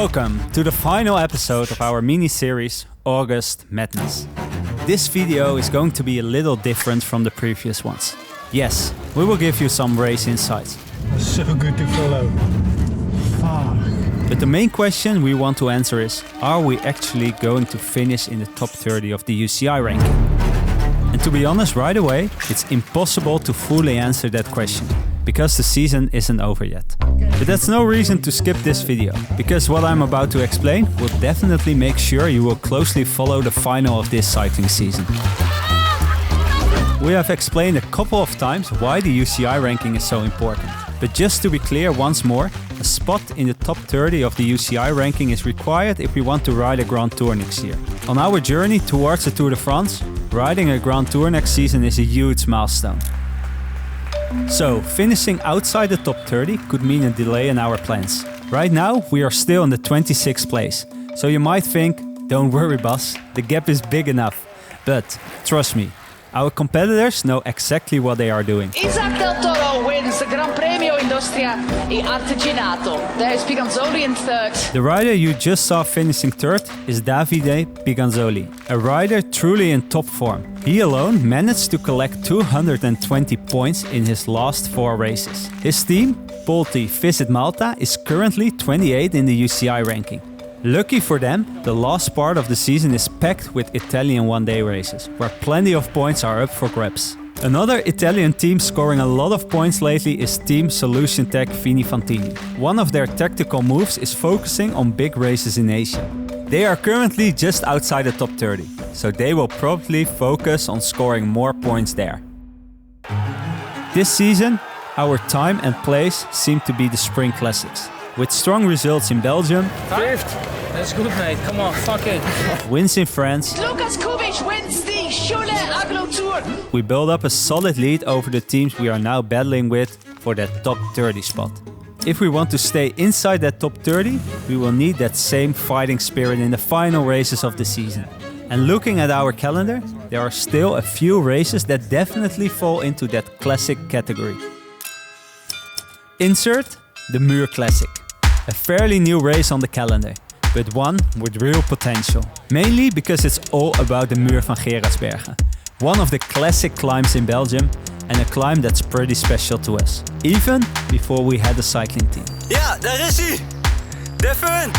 Welcome to the final episode of our mini-series August Madness. This video is going to be a little different from the previous ones. Yes, we will give you some race insights. So good to follow. Fuck. But the main question we want to answer is, are we actually going to finish in the top 30 of the UCI ranking? And to be honest, right away, it's impossible to fully answer that question, because the season isn't over yet. But that's no reason to skip this video, because what I'm about to explain will definitely make sure you will closely follow the final of this cycling season. We have explained a couple of times why the UCI ranking is so important. But just to be clear once more, a spot in the top 30 of the UCI ranking is required if we want to ride a Grand Tour next year. On our journey towards the Tour de France, riding a Grand Tour next season is a huge milestone. So, finishing outside the top 30 could mean a delay in our plans. Right now, we are still in the 26th place. So you might think, don't worry boss, the gap is big enough. But, trust me, our competitors know exactly what they are doing. Isaac Del Toro wins the Gran Premio Industria e Artigianato. There's Piganzoli in third. The rider you just saw finishing third is Davide Piganzoli, a rider truly in top form. He alone managed to collect 220 points in his last 4 races. His team, Polti Visit Malta, is currently 28 in the UCI ranking. Lucky for them, the last part of the season is packed with Italian one-day races, where plenty of points are up for grabs. Another Italian team scoring a lot of points lately is Team Solution Tech Vini Fantini. One of their tactical moves is focusing on big races in Asia. They are currently just outside the top 30, so they will probably focus on scoring more points there. This season, our time and place seem to be the Spring Classics. With strong results in Belgium, 5th. That's good, mate. Come on, fuck it. wins in France, Lukas Kubis wins the Cholet Aglo Tour. we build up a solid lead over the teams we are now battling with for that top 30 spot. If we want to stay inside that top 30, we will need that same fighting spirit in the final races of the season. And looking at our calendar, there are still a few races that definitely fall into that classic category. Insert the Mur Classic. A fairly new race on the calendar, but one with real potential. Mainly because it's all about the Muur van Geraardsbergen, one of the classic climbs in Belgium and a climb that's pretty special to us, even before we had a cycling team. Ja, daar is hij! Devin!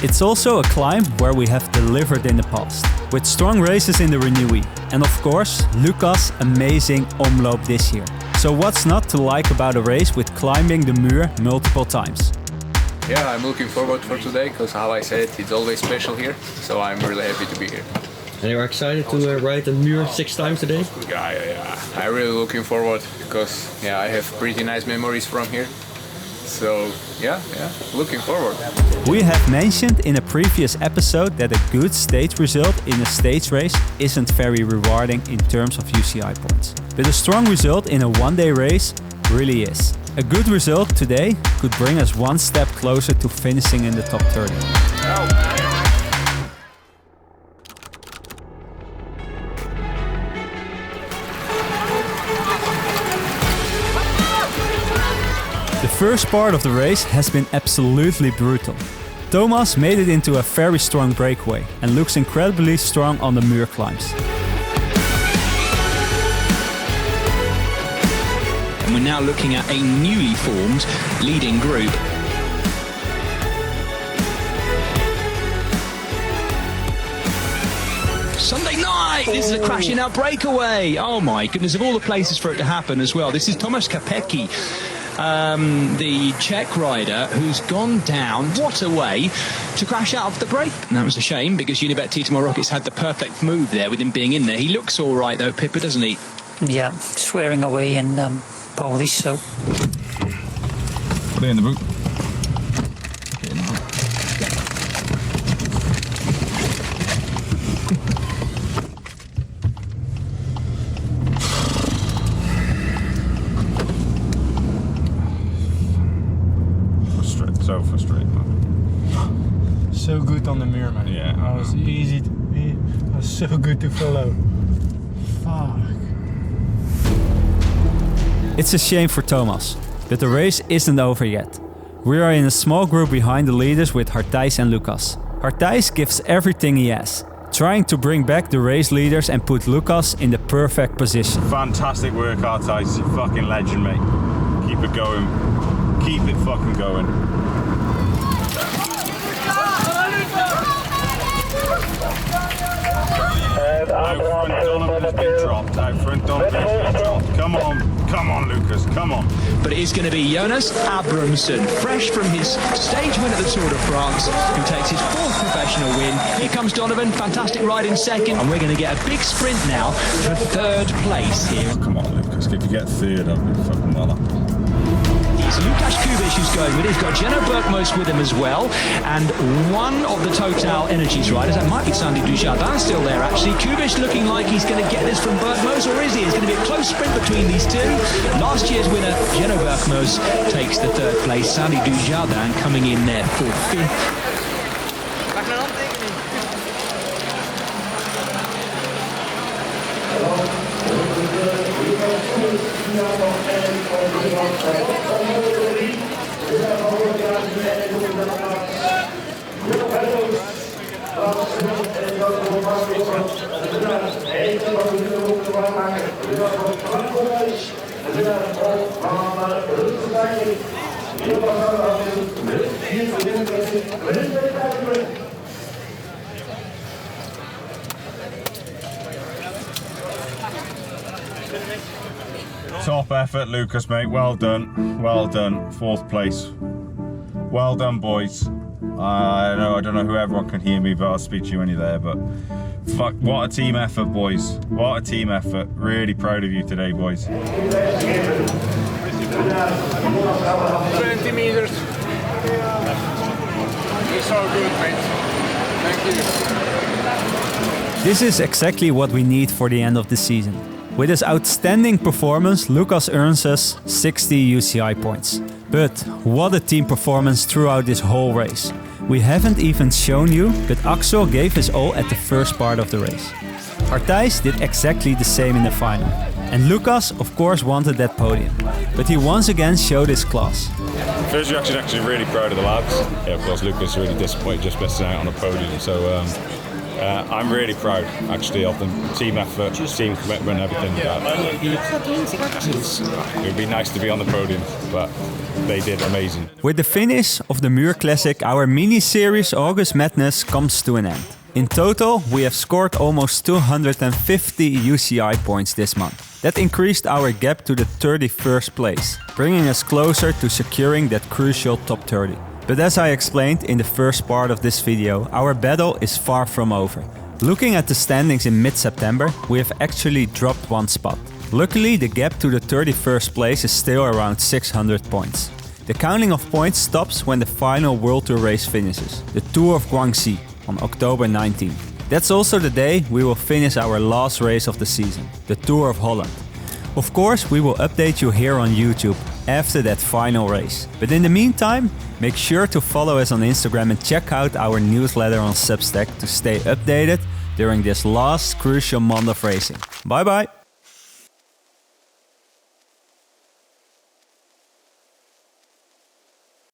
It's also a climb where we have delivered in the past, with strong races in the Renewee, and of course, Lukas' amazing omloop this year. So what's not to like about a race with climbing the Muur multiple times? Yeah, I'm looking forward for today because how I said, it's always special here. So I'm really happy to be here. And you're excited to ride the Muur 6 times today? Yeah. I'm really looking forward because I have pretty nice memories from here. So yeah, looking forward. We have mentioned in a previous episode that a good stage result in a stage race isn't very rewarding in terms of UCI points. But a strong result in a one-day race really is. A good result today could bring us one step closer to finishing in the top 30. The first part of the race has been absolutely brutal. Tomas made it into a very strong breakaway and looks incredibly strong on the Muur climbs. And we're now looking at a newly formed leading group. Sunday night! This is a crashing out breakaway! Oh my goodness, of all the places for it to happen as well. This is Tomas Kapecki, the Czech rider who's gone down. What a way to crash out of the break. And that was a shame because Unibet T-Tomorrow Rockets had the perfect move there with him being in there. He looks all right though, Pippa, doesn't he? Yeah, swearing away in Polish, so. Put it in the boot. So frustrating, man. So good on the Muur, man. Yeah. It was easy to be. It was so good to follow. Fuck. It's a shame for Tomas, but the race isn't over yet. We are in a small group behind the leaders with Hartijs and Lukas. Hartijs gives everything he has, trying to bring back the race leaders and put Lukas in the perfect position. Fantastic work, Hartijs. You fucking legend, mate. Keep it going. Keep it fucking going. Out front, Donovan's been dropped. Out front, Donovan's been dropped. Come on, Lukas, come on. But it is going to be Jonas Abramson, fresh from his stage win at the Tour de France, who takes his 4th professional win. Here comes Donovan, fantastic ride in 2nd, and we're going to get a big sprint now for 3rd place here. Oh, come on, Lukas, if you get 3rd, I'll be fucking well up. It's Lukas Kubis who's going with it. He's got Jenno Bergmoos with him as well. And one of the Total Energies riders, that might be Sandy Dujardin still there actually. Kubis looking like he's going to get this from Bergmoos, or is he? It's going to be a close sprint between these two. Last year's winner, Jenno Bergmoos, takes the 3rd place. Sandy Dujardin coming in there for 5th. Top effort, Lukas, mate. Well done. Well done. 4th place. Well done, boys. I don't know who everyone can hear me, but I'll speak to you when you're there. But fuck, what a team effort, boys. What a team effort. Really proud of you today, boys. 20 meters. It's all good, mate. Thank you. This is exactly what we need for the end of the season. With his outstanding performance, Lukas earns us 60 UCI points. But what a team performance throughout this whole race. We haven't even shown you, but Axel gave his all at the first part of the race. Hartijs did exactly the same in the final. And Lukas, of course, wanted that podium. But he once again showed his class. First reaction, actually really proud of the lads. Yeah, of course, Lukas really disappointed just missing out on a podium. So I'm really proud, actually, of them. Team effort, team commitment, everything. It would be nice to be on the podium, but they did amazing. With the finish of the Mur Classic, our mini-series August Madness comes to an end. In total, we have scored almost 250 UCI points this month. That increased our gap to the 31st place, bringing us closer to securing that crucial top 30. But as I explained in the first part of this video, our battle is far from over. Looking at the standings in mid-September, we have actually dropped 1 spot. Luckily, the gap to the 31st place is still around 600 points. The counting of points stops when the final WorldTour race finishes, the Tour of Guangxi, on October 19. That's also the day we will finish our last race of the season, the Tour of Holland. Of course, we will update you here on YouTube after that final race. But in the meantime, make sure to follow us on Instagram and check out our newsletter on Substack to stay updated during this last crucial month of racing. Bye bye!